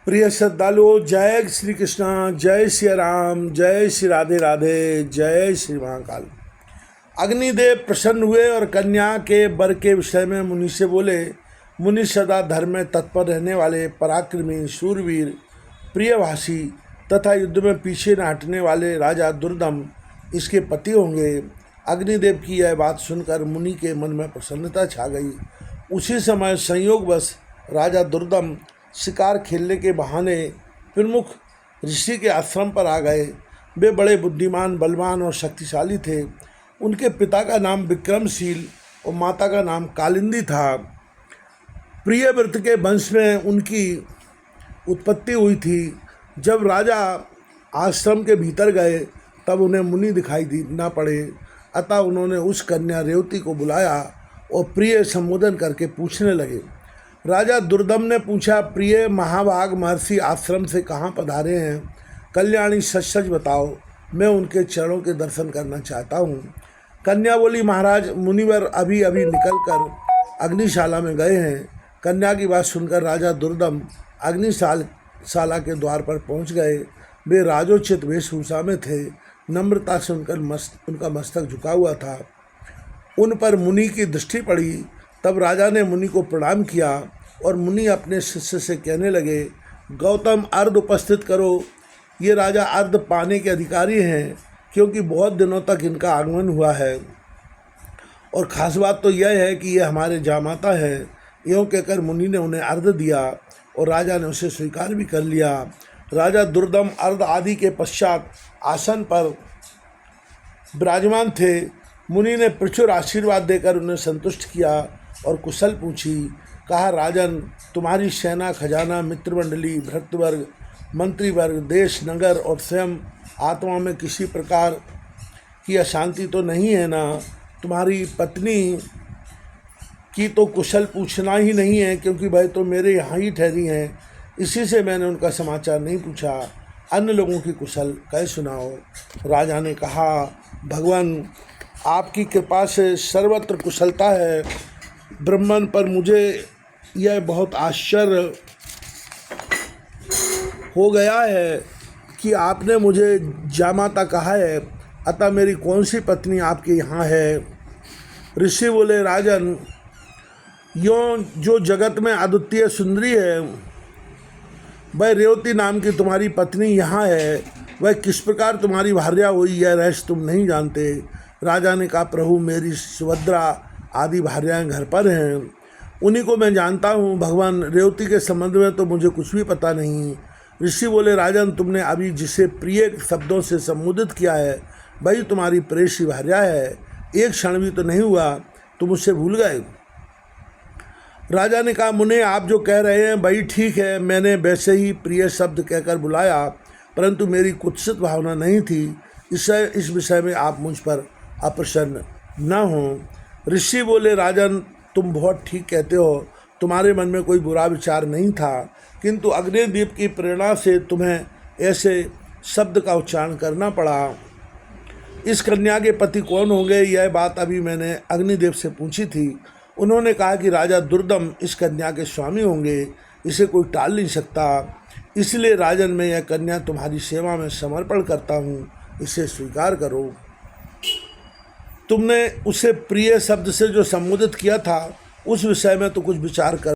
प्रिय श्रद्धालुओं, जय श्री कृष्णा, जय श्री राम, जय श्री राधे राधे, जय श्री महाकाल। अग्निदेव प्रसन्न हुए और कन्या के वर के विषय में मुनि से बोले। मुनि सदा धर्म में तत्पर रहने वाले, पराक्रमी, शूरवीर, प्रियभाषी तथा युद्ध में पीछे न हटने वाले राजा दुर्दम इसके पति होंगे। अग्निदेव की यह बात सुनकर मुनि के मन में प्रसन्नता छा गई। उसी समय संयोगवश राजा दुर्दम शिकार खेलने के बहाने प्रमुख ऋषि के आश्रम पर आ गए। वे बड़े बुद्धिमान, बलवान और शक्तिशाली थे। उनके पिता का नाम विक्रमशील और माता का नाम कालिंदी था। प्रियव्रत के वंश में उनकी उत्पत्ति हुई थी। जब राजा आश्रम के भीतर गए तब उन्हें मुनि दिखाई न पड़े, अतः उन्होंने उस कन्या रेवती को बुलाया और प्रिय संबोधन करके पूछने लगे। राजा दुर्दम ने पूछा, प्रिय महाभाग महर्षि आश्रम से कहाँ पधारे हैं? कल्याणी, सच सच बताओ, मैं उनके चरणों के दर्शन करना चाहता हूँ। कन्या बोली, महाराज, मुनिवर अभी अभी निकलकर अग्निशाला में गए हैं। कन्या की बात सुनकर राजा दुर्दम अग्निशाला के द्वार पर पहुँच गए। वे राजोचित वेशभूषा में थे। नम्रता से उनका मस्तक झुका हुआ था। उन पर मुनि की दृष्टि पड़ी। तब राजा ने मुनि को प्रणाम किया और मुनि अपने शिष्य से कहने लगे, गौतम, अर्घ उपस्थित करो। ये राजा अर्घ पाने के अधिकारी हैं, क्योंकि बहुत दिनों तक इनका आगमन हुआ है। और ख़ास बात तो यह है कि ये हमारे जामाता है। यूँ कहकर मुनि ने उन्हें अर्घ दिया और राजा ने उसे स्वीकार भी कर लिया। राजा दुर्दम अर्घ आदि के पश्चात आसन पर विराजमान थे। मुनि ने प्रचुर आशीर्वाद देकर उन्हें संतुष्ट किया और कुशल पूछी। कहा, राजन, तुम्हारी सेना, खजाना, मित्रमंडली, भृत्यवर्ग, मंत्रीवर्ग, देश, नगर और स्वयं आत्मा में किसी प्रकार की अशांति तो नहीं है ना? तुम्हारी पत्नी की तो कुशल पूछना ही नहीं है, क्योंकि भाई तो मेरे यहाँ ही ठहरी हैं। इसी से मैंने उनका समाचार नहीं पूछा। अन्य लोगों की कुशल कह सुनाओ। राजा ने कहा, भगवान, आपकी कृपा से सर्वत्र कुशलता है। ब्रह्मन, पर मुझे यह बहुत आश्चर्य हो गया है कि आपने मुझे जामाता कहा है, अतः मेरी कौन सी पत्नी आपके यहाँ है? ऋषि बोले, राजन, यों जो जगत में अद्वितीय सुंदरी है, वह रेवती नाम की तुम्हारी पत्नी यहाँ है। वह किस प्रकार तुम्हारी भार्या हुई, यह रहस्य तुम नहीं जानते। राजा ने कहा, प्रभु, मेरी सुभद्रा आदि भार्याएं घर पर हैं, उन्हीं को मैं जानता हूँ। भगवान, रेवती के संबंध में तो मुझे कुछ भी पता नहीं। ऋषि बोले, राजन, तुमने अभी जिसे प्रिय शब्दों से संबोधित किया है, वही तुम्हारी प्रेयसी भार्या है। एक क्षण भी तो नहीं हुआ तुम उससे भूल गए। राजा ने कहा, मुने, आप जो कह रहे हैं वही ठीक है। मैंने वैसे ही प्रिय शब्द कहकर बुलाया, परंतु मेरी कुत्सित भावना नहीं थी। इस विषय में आप मुझ पर अप्रसन्न न हो। ऋषि बोले, राजन, तुम बहुत ठीक कहते हो। तुम्हारे मन में कोई बुरा विचार नहीं था, किंतु अग्निदेव की प्रेरणा से तुम्हें ऐसे शब्द का उच्चारण करना पड़ा। इस कन्या के पति कौन होंगे, यह बात अभी मैंने अग्निदेव से पूछी थी। उन्होंने कहा कि राजा दुर्दम इस कन्या के स्वामी होंगे। इसे कोई टाल नहीं सकता। इसलिए राजन, मैं यह कन्या तुम्हारी सेवा में समर्पण करता हूँ। इसे स्वीकार करो। तुमने उसे प्रिय शब्द से जो संबोधित किया था, उस विषय में तो कुछ विचार कर